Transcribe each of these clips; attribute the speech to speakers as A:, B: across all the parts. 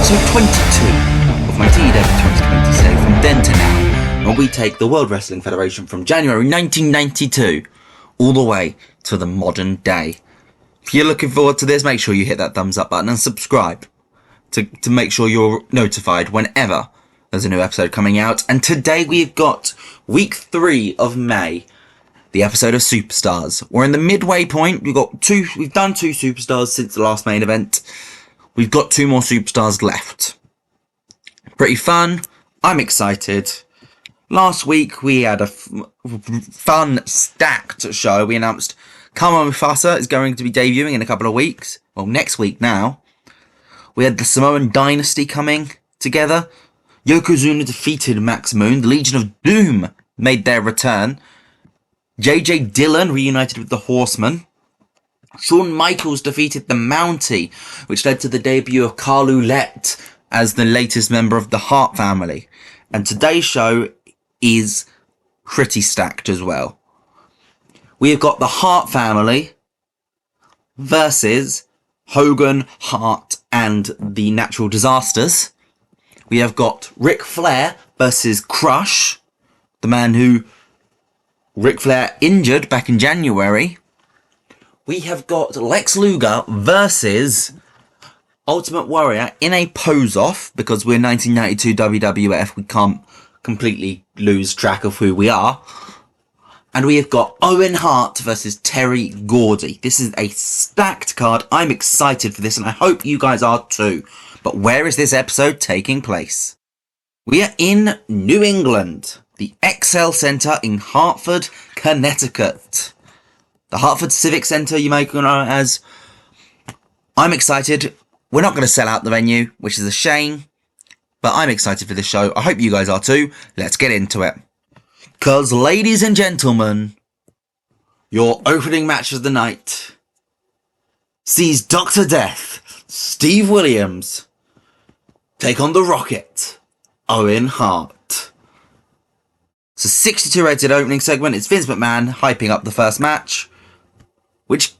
A: episode 22 of my TEW 2020 series from then to now, where we take the World Wrestling Federation from January 1992 all the way to the modern day. If you're looking forward to this, make sure you hit that thumbs up button and subscribe to make sure you're notified whenever there's a new episode coming out. And today we've got week 3 of May, the episode of Superstars. We're in the midway point. We've done 2 Superstars since the last main event. We've got 2 more Superstars left. Pretty fun. I'm excited. Last week we had a fun, stacked show. We announced Kama Mufasa is going to be debuting in a couple of weeks. Well, next week now. We had the Samoan Dynasty coming together. Yokozuna defeated Max Moon. The Legion of Doom made their return. JJ Dillon reunited with the Horsemen. Shawn Michaels defeated the Mountie, which led to the debut of Oullett as the latest member of the Hart family. And today's show is pretty stacked as well. We have got the Hart family versus Hogan, Hart, and the Natural Disasters. We have got Ric Flair versus Crush, the man who Ric Flair injured back in January. We have got Lex Luger versus Ultimate Warrior in a pose-off, because we're 1992 WWF, we can't completely lose track of who we are. And we have got Owen Hart versus Terry Gordy. This is a stacked card. I'm excited for this, and I hope you guys are too. But where is this episode taking place? We are in New England, the EXL Center in Hartford, Connecticut. The Hartford Civic Center, you may know it as. I'm excited. We're not going to sell out the venue, which is a shame. But I'm excited for this show. I hope you guys are too. Let's get into it. Because, ladies and gentlemen, your opening match of the night sees Dr. Death, Steve Williams, take on the Rocket, Owen Hart. It's a 62 rated opening segment. It's Vince McMahon hyping up the first match, which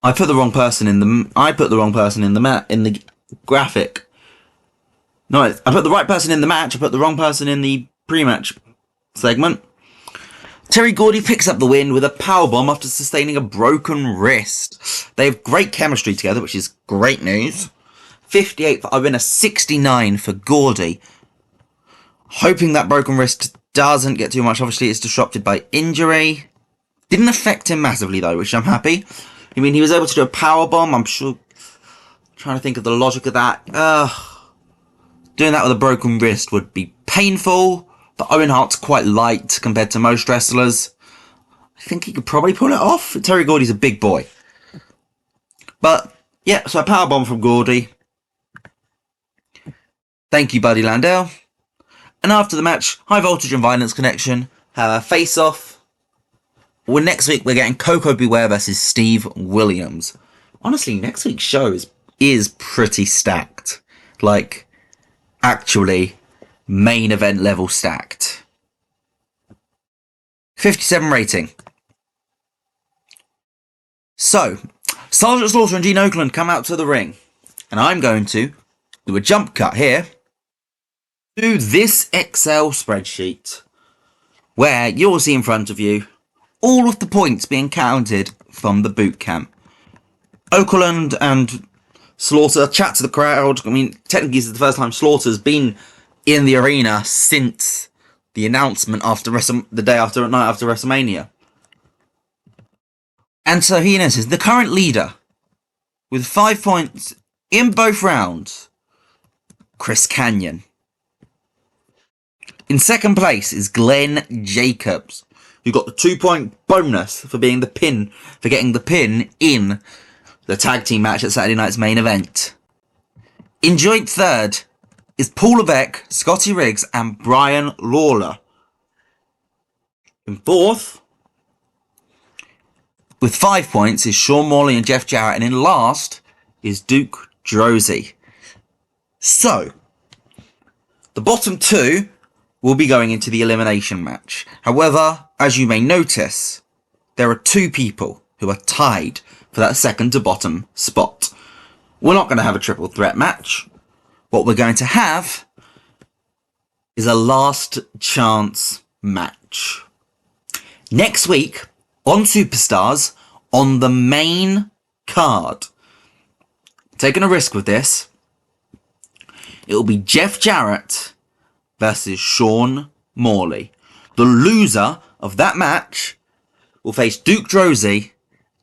A: I put the wrong person in the graphic. No, I put the right person in the match. I put the wrong person in the pre-match segment. Terry Gordy picks up the win with a powerbomb after sustaining a broken wrist. They have great chemistry together, which is great news. 58 for Owen, a 69 for Gordy. Hoping that broken wrist doesn't get too much. Obviously, it's disrupted by injury. Didn't affect him massively, though, which I'm happy. I mean, he was able to do a powerbomb. I'm sure. Trying to think of the logic of that. Doing that with a broken wrist would be painful. But Owen Hart's quite light compared to most wrestlers. I think he could probably pull it off. Terry Gordy's a big boy. But, yeah, so a powerbomb from Gordy. Thank you, Buddy Landau. And after the match, High Voltage and Violence Connection have a face-off. Well, next week, we're getting Koko Beware versus Steve Williams. Honestly, next week's show is pretty stacked. Like, actually, main event level stacked. 57 rating. So, Sergeant Slaughter and Gene Okerlund come out to the ring. And I'm going to do a jump cut here to this Excel spreadsheet, where you'll see in front of you all of the points being counted from the boot camp. Okerlund and Slaughter chat to the crowd. I mean, technically this is the first time Slaughter's been in the arena since the announcement after the night after WrestleMania. And so he announces the current leader with 5 points in both rounds, Chris Kanyon. In second place is Glenn Jacobs, who got the 2-point bonus for getting the pin in the tag team match at Saturday night's main event. In joint third is Paul Levesque, Scotty Riggs, and Brian Lawler. In fourth, with 5 points, is Sean Moley and Jeff Jarrett, and in last is Duke Droese. So, the bottom 2 will be going into the elimination match. However, as you may notice, there are 2 people who are tied for that second to bottom spot. we're not going to have a triple threat match. What we're going to have is a last chance match. Next week, on Superstars, on the main card, taking a risk with this, it will be Jeff Jarrett versus Shawn Moley. The loser of that match will face Duke Droese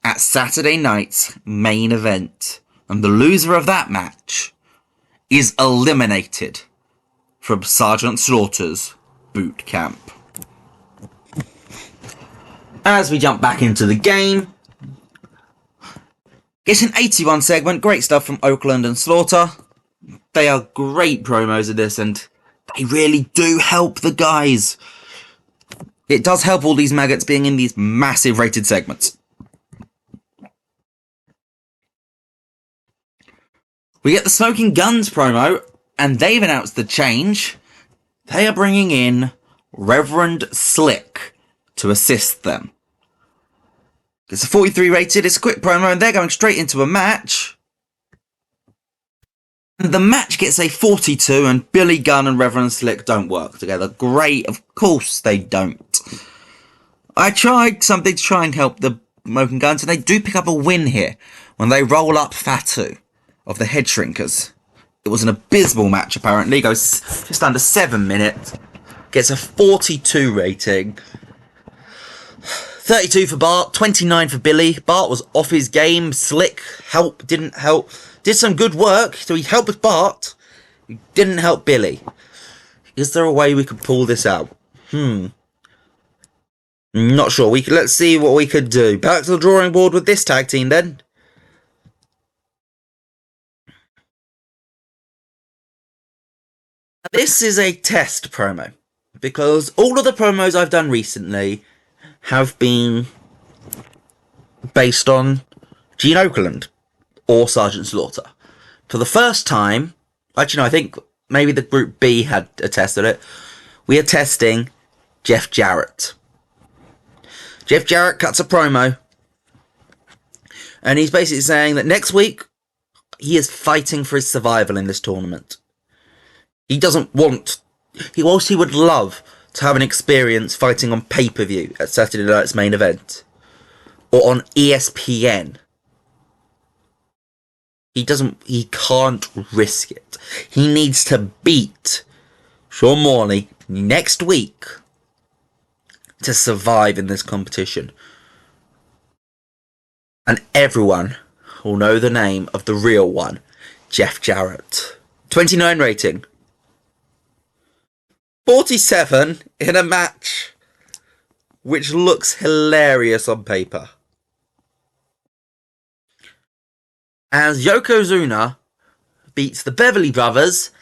A: at Saturday night's main event. And the loser of that match is eliminated from Sergeant Slaughter's boot camp. As we jump back into the game, it's an 81 segment, great stuff from Oakland and Slaughter. They are great promos in this, and they really do help the guys. It does help all these maggots being in these massive rated segments. We get the Smoking Guns promo, and they've announced the change. They are bringing in Reverend Slick to assist them. It's a 43 rated, it's a quick promo, and they're going straight into a match. And the match gets a 42, and Billy Gunn and Reverend Slick don't work together. Great, of course they don't. I tried something to try and help the Smoking Guns, and they do pick up a win here when they roll up Fatu of the Head Shrinkers. It was an abysmal match, apparently. It goes just under 7 minutes. Gets a 42 rating. 32 for Bart, 29 for Billy. Bart was off his game. Slick didn't help. Did some good work, so he helped Bart. He didn't help Billy. Is there a way we could pull this out? Not sure. Let's see what we could do. Back to the drawing board with this tag team then. This is a test promo, because all of the promos I've done recently have been based on Gene Okerlund or Sergeant Slaughter. For the first time, actually no, I think maybe the Group B had a test of it, we are testing Jeff Jarrett. Jeff Jarrett cuts a promo, and he's basically saying that next week he is fighting for his survival in this tournament. He doesn't want... He would love to have an experience fighting on pay-per-view at Saturday night's main event. Or on ESPN. He can't risk it. He needs to beat Shawn Moley next week to survive in this competition. And everyone will know the name of the real one, Jeff Jarrett. 29 rating. 47 in a match which looks hilarious on paper. As Yokozuna beats the Beverly brothers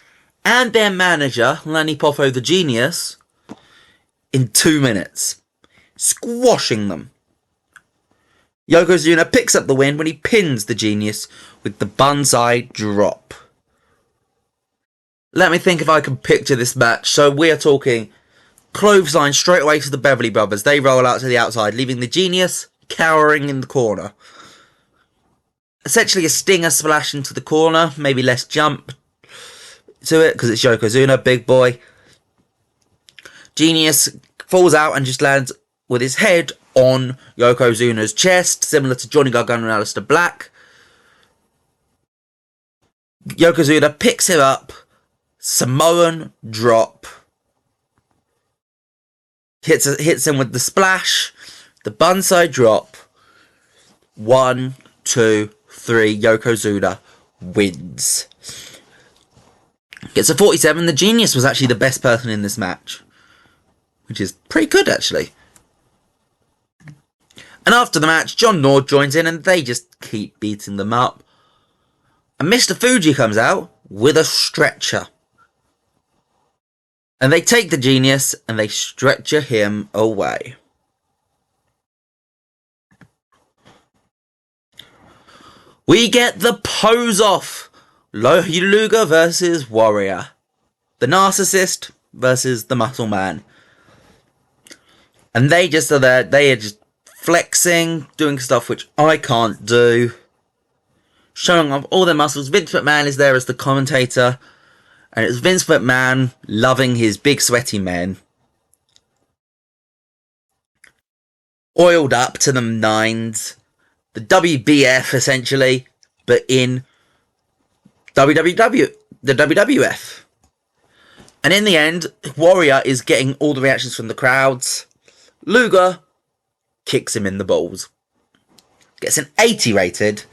A: and their manager, Lanny Poffo the Genius, in 2 minutes, squashing them. Yokozuna picks up the win when he pins the Genius with the banzai drop. Let me think if I can picture this match. So we are talking clothesline straight away to the Beverly brothers. They roll out to the outside, leaving the Genius cowering in the corner. Essentially a stinger splash into the corner, maybe less jump to it because it's Yokozuna, big boy. Genius falls out and just lands with his head on Yokozuna's chest, similar to Johnny Gargano and Aleister Black. Yokozuna picks him up, Samoan drop, hits him with the splash, the banzai drop. 1, 2, 3, Yokozuna wins. Gets a 47. The Genius was actually the best person in this match, which is pretty good actually. And after the match, John Nord joins in and they just keep beating them up. And Mr. Fuji comes out with a stretcher. And they take the Genius and they stretcher him away. We get the pose off. Luga versus Warrior. The Narcissist versus the Muscle Man. And they just are there. They are just flexing, doing stuff which I can't do. showing off all their muscles. Vince McMahon is there as the commentator, and it's Vince McMahon loving his big sweaty men. Oiled up to the nines. The WBF, essentially, but in the WWF. And in the end, Warrior is getting all the reactions from the crowds. Luga kicks him in the balls. Gets an 80 rated.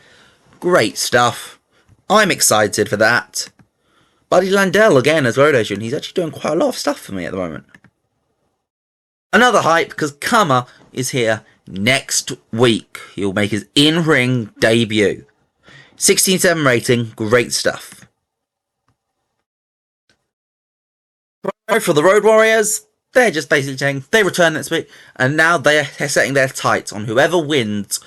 A: Great stuff. I'm excited for that. Buddy Landell, again, as Road Agent. He's actually doing quite a lot of stuff for me at the moment. Another hype, because Kama is here next week. He'll make his in-ring debut. 16.7 rating. Great stuff. For the Road Warriors, they're just basically saying they return next week, and now they're setting their tights on whoever wins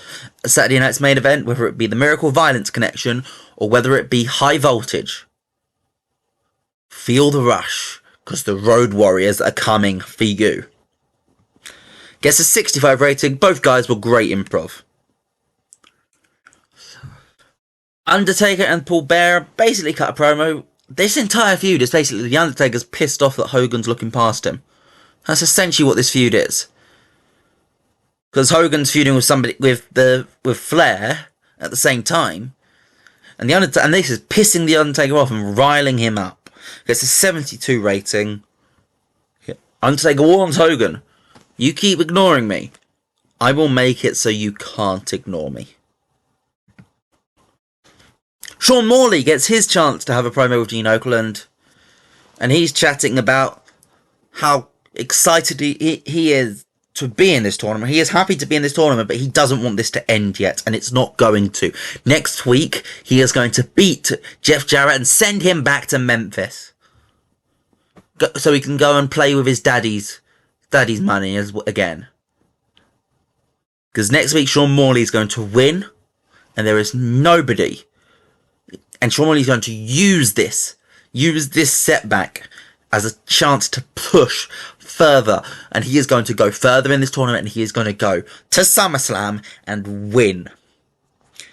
A: Saturday night's main event, whether it be the Miracle Violence Connection or whether it be High Voltage. Feel the rush, because the Road Warriors are coming for you. Gets a 65 rating. Both guys were great improv. Undertaker and Paul Bearer basically cut a promo. This entire feud is basically the Undertaker's pissed off that Hogan's looking past him. That's essentially what this feud is. Because Hogan's feuding with somebody with Flair at the same time, and this is pissing the Undertaker off and riling him up. Gets a 72 rating. Undertaker warns Hogan, "You keep ignoring me, I will make it so you can't ignore me." Shawn Moley gets his chance to have a promo with Gene Okerlund, and he's chatting about how excited he is to be in this tournament. He is happy to be in this tournament, but he doesn't want this to end yet, and it's not going to. Next week, he is going to beat Jeff Jarrett and send him back to Memphis, so he can go and play with his daddy's money again. Because next week, Shawn Moley is going to win, and there is nobody. And Shawn Moley is going to use this setback as a chance to push further. And he is going to go further in this tournament, and he is going to go to SummerSlam and win.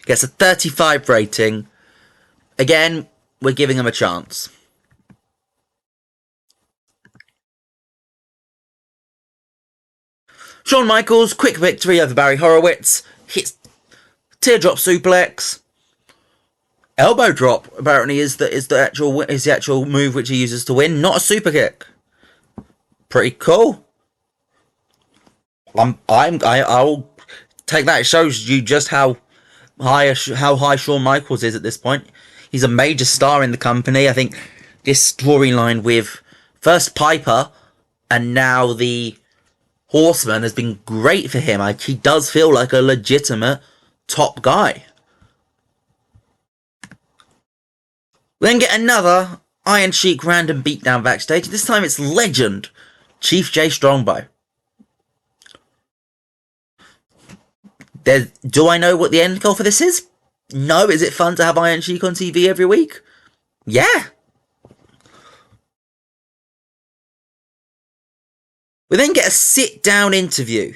A: Gets a 35 rating. Again, we're giving him a chance. Shawn Michaels, quick victory over Barry Horowitz. Hits teardrop suplex. Elbow drop apparently is the actual move which he uses to win, not a super kick. Pretty cool. I'll take that. It shows you just how high Shawn Michaels is at this point. He's a major star in the company. I think this storyline with first Piper and now the Horseman has been great for him. He does feel like a legitimate top guy. We then get another Iron Sheik random beatdown backstage. This time it's legend Chief Jay Strongbow. Do I know what the end goal for this is? No. Is it fun to have Iron Sheik on TV every week? Yeah. We then get a sit-down interview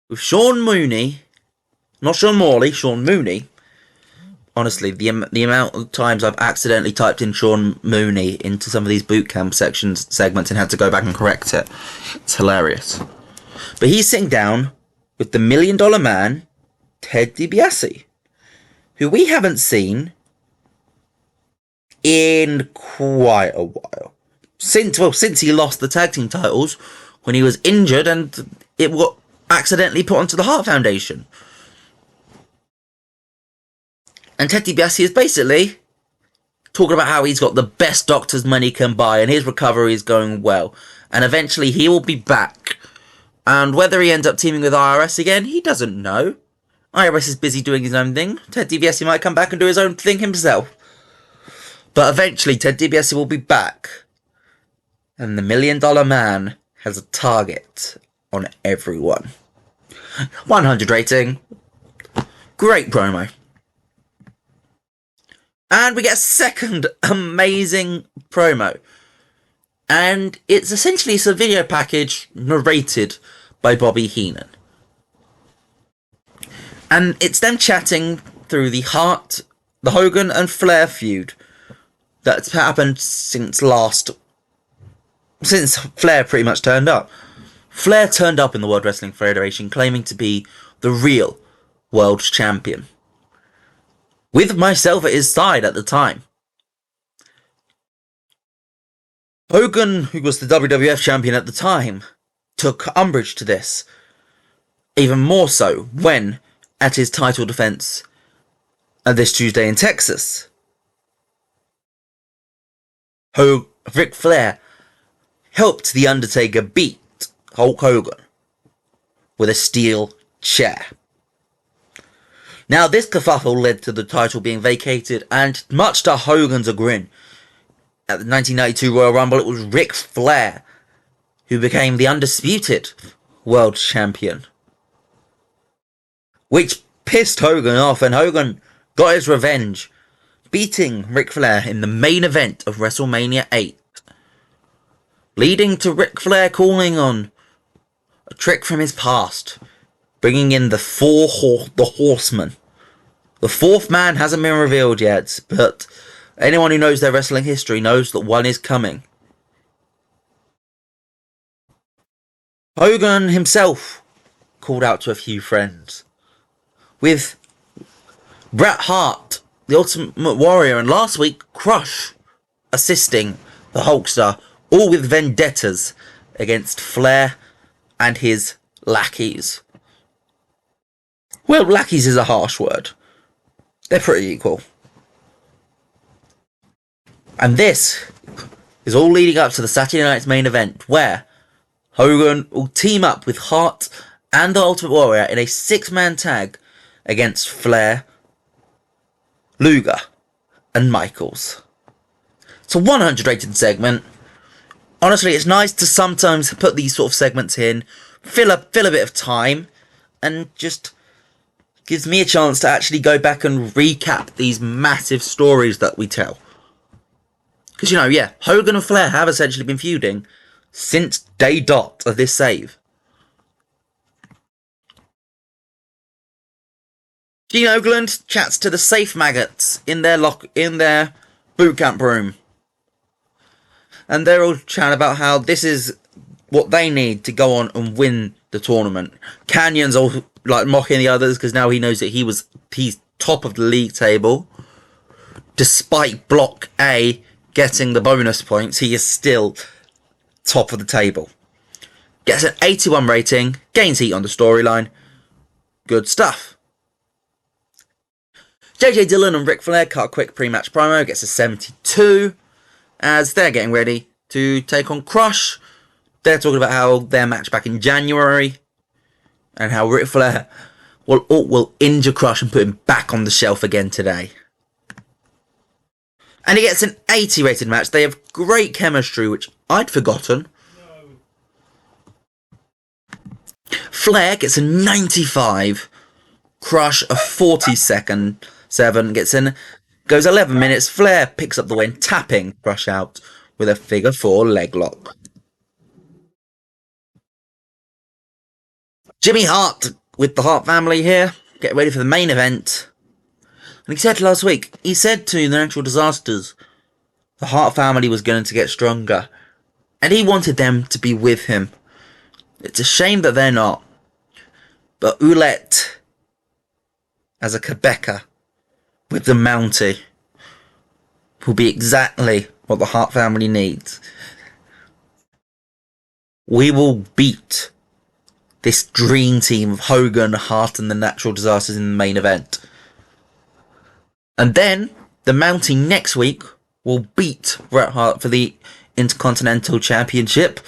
A: with Sean Mooney. Not Sean Morley, Sean Mooney. Honestly, the amount of times I've accidentally typed in Sean Mooney into some of these boot camp segments and had to go back and correct it. It's hilarious. But he's sitting down with the $1 Million Man, Ted DiBiase, who we haven't seen in quite a while. Since he lost the tag team titles when he was injured and it got accidentally put onto the Hart Foundation. And Ted DiBiase is basically talking about how he's got the best doctors money can buy and his recovery is going well. And eventually he will be back. And whether he ends up teaming with IRS again, he doesn't know. IRS is busy doing his own thing. Ted DiBiase might come back and do his own thing himself. But eventually Ted DiBiase will be back. And the $1 Million Man has a target on everyone. 100 rating. Great promo. And we get a second amazing promo. And it's essentially a video package narrated by Bobby Heenan. And it's them chatting through the Hogan and Flair feud that's happened since Flair pretty much turned up. Flair turned up in the World Wrestling Federation claiming to be the real world champion, with myself at his side at the time. Hogan, who was the WWF champion at the time, took umbrage to this, even more so when, at his title defense this Tuesday in Texas, Ric Flair helped the Undertaker beat Hulk Hogan with a steel chair. Now, this kerfuffle led to the title being vacated, and much to Hogan's chagrin, at the 1992 Royal Rumble, it was Ric Flair who became the undisputed world champion, which pissed Hogan off, and Hogan got his revenge, beating Ric Flair in the main event of WrestleMania 8, leading to Ric Flair calling on a trick from his past, bringing in the Horsemen. The fourth man hasn't been revealed yet, but anyone who knows their wrestling history knows that one is coming. Hogan himself called out to a few friends, with Bret Hart, the Ultimate Warrior, and last week Crush assisting the Hulkster, all with vendettas against Flair and his lackeys. Well, lackeys is a harsh word. They're pretty equal. And this is all leading up to the Saturday night's main event, where Hogan will team up with Hart and the Ultimate Warrior in a 6-man tag against Flair, Luga, and Michaels. It's a 100 rated segment. Honestly, it's nice to sometimes put these sort of segments in, fill a bit of time, and just gives me a chance to actually go back and recap these massive stories that we tell. Because, Hogan and Flair have essentially been feuding since day dot of this save. Gene Oakland chats to the safe maggots in their boot camp room. And they're all chatting about how this is what they need to go on and win the tournament. Canyon's all mocking the others because now he knows that he's top of the league table. Despite Block A getting the bonus points, he is still top of the table. Gets an 81 rating, gains heat on the storyline. Good stuff. JJ Dillon and Ric Flair cut a quick pre-match promo, gets a 72, as they're getting ready to take on Crush. They're talking about how their match back in January, and how Ric Flair will injure Crush and put him back on the shelf again today. And he gets an 80 rated match. They have great chemistry, which I'd forgotten. No. Flair gets a 95. Crush a 40-7. Goes 11 minutes. Flair picks up the win, tapping Crush out with a figure 4 leg lock. Jimmy Hart with the Hart family here, get ready for the main event. And he said last week, he said to the Natural Disasters, the Hart family was going to get stronger. And he wanted them to be with him. It's a shame that they're not. But Oullett, as a Quebecer, with the Mountie, will be exactly what the Hart family needs. We will beat this dream team of Hogan, Hart, and the Natural Disasters in the main event. And then, the Mountie next week will beat Bret Hart for the Intercontinental Championship.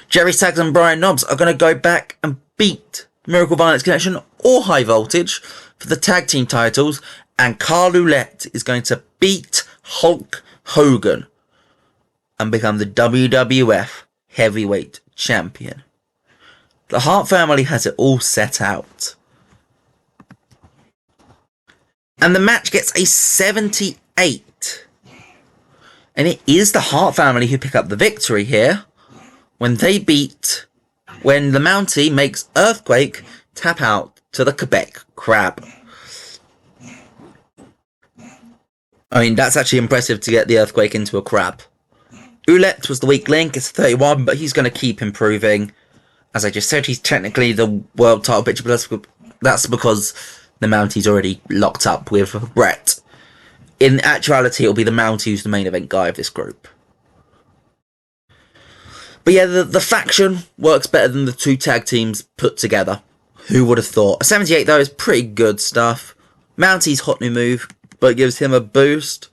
A: Jerry Sags and Brian Knobbs are going to go back and beat Miracle Violence Connection or High Voltage for the tag team titles. And Carl Ouellette is going to beat Hulk Hogan and become the WWF Heavyweight Champion. The Hart family has it all set out. And the match gets a 78. And it is the Hart family who pick up the victory here when the Mountie makes Earthquake tap out to the Quebec Crab. I mean, that's actually impressive to get the earthquake into a crab. Oullett was the weak link. It's 31, but he's going to keep improving. As I just said, he's technically the world title picture, but that's because the Mountie's already locked up with Bret. In actuality, it'll be the Mountie who's the main event guy of this group. But yeah, the faction works better than the 2 tag teams put together. Who would have thought? A 78, though, is pretty good stuff. Mountie's hot new move, but it gives him a boost.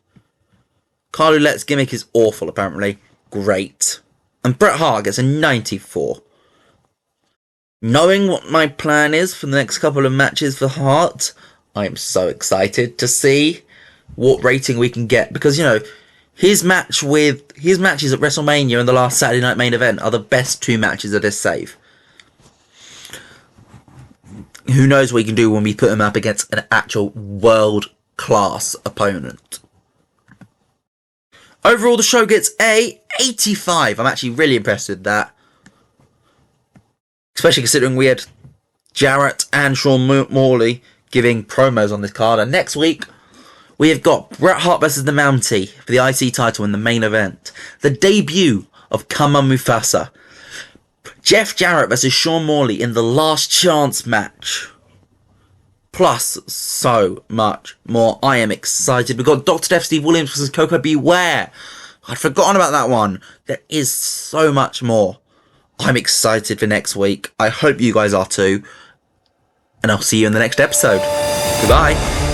A: Carl Ouellet's gimmick is awful, apparently. Great. And Bret Hart gets a 94. Knowing what my plan is for the next couple of matches for Hart, I am so excited to see what rating we can get. Because, you know, his matches at WrestleMania and the last Saturday Night Main Event are the best 2 matches of this save. Who knows what he can do when we put him up against an actual world-class opponent. Overall, the show gets a 85. I'm actually really impressed with that. Especially considering we had Jarrett and Shawn Moley giving promos on this card. And next week, we have got Bret Hart versus the Mountie for the IC title in the main event. The debut of Kama Mufasa. Jeff Jarrett versus Shawn Moley in the last chance match. Plus, so much more. I am excited. We've got Dr. Death Steve Williams versus Coco Beware. I'd forgotten about that one. There is so much more. I'm excited for next week. I hope you guys are too. And I'll see you in the next episode. Goodbye.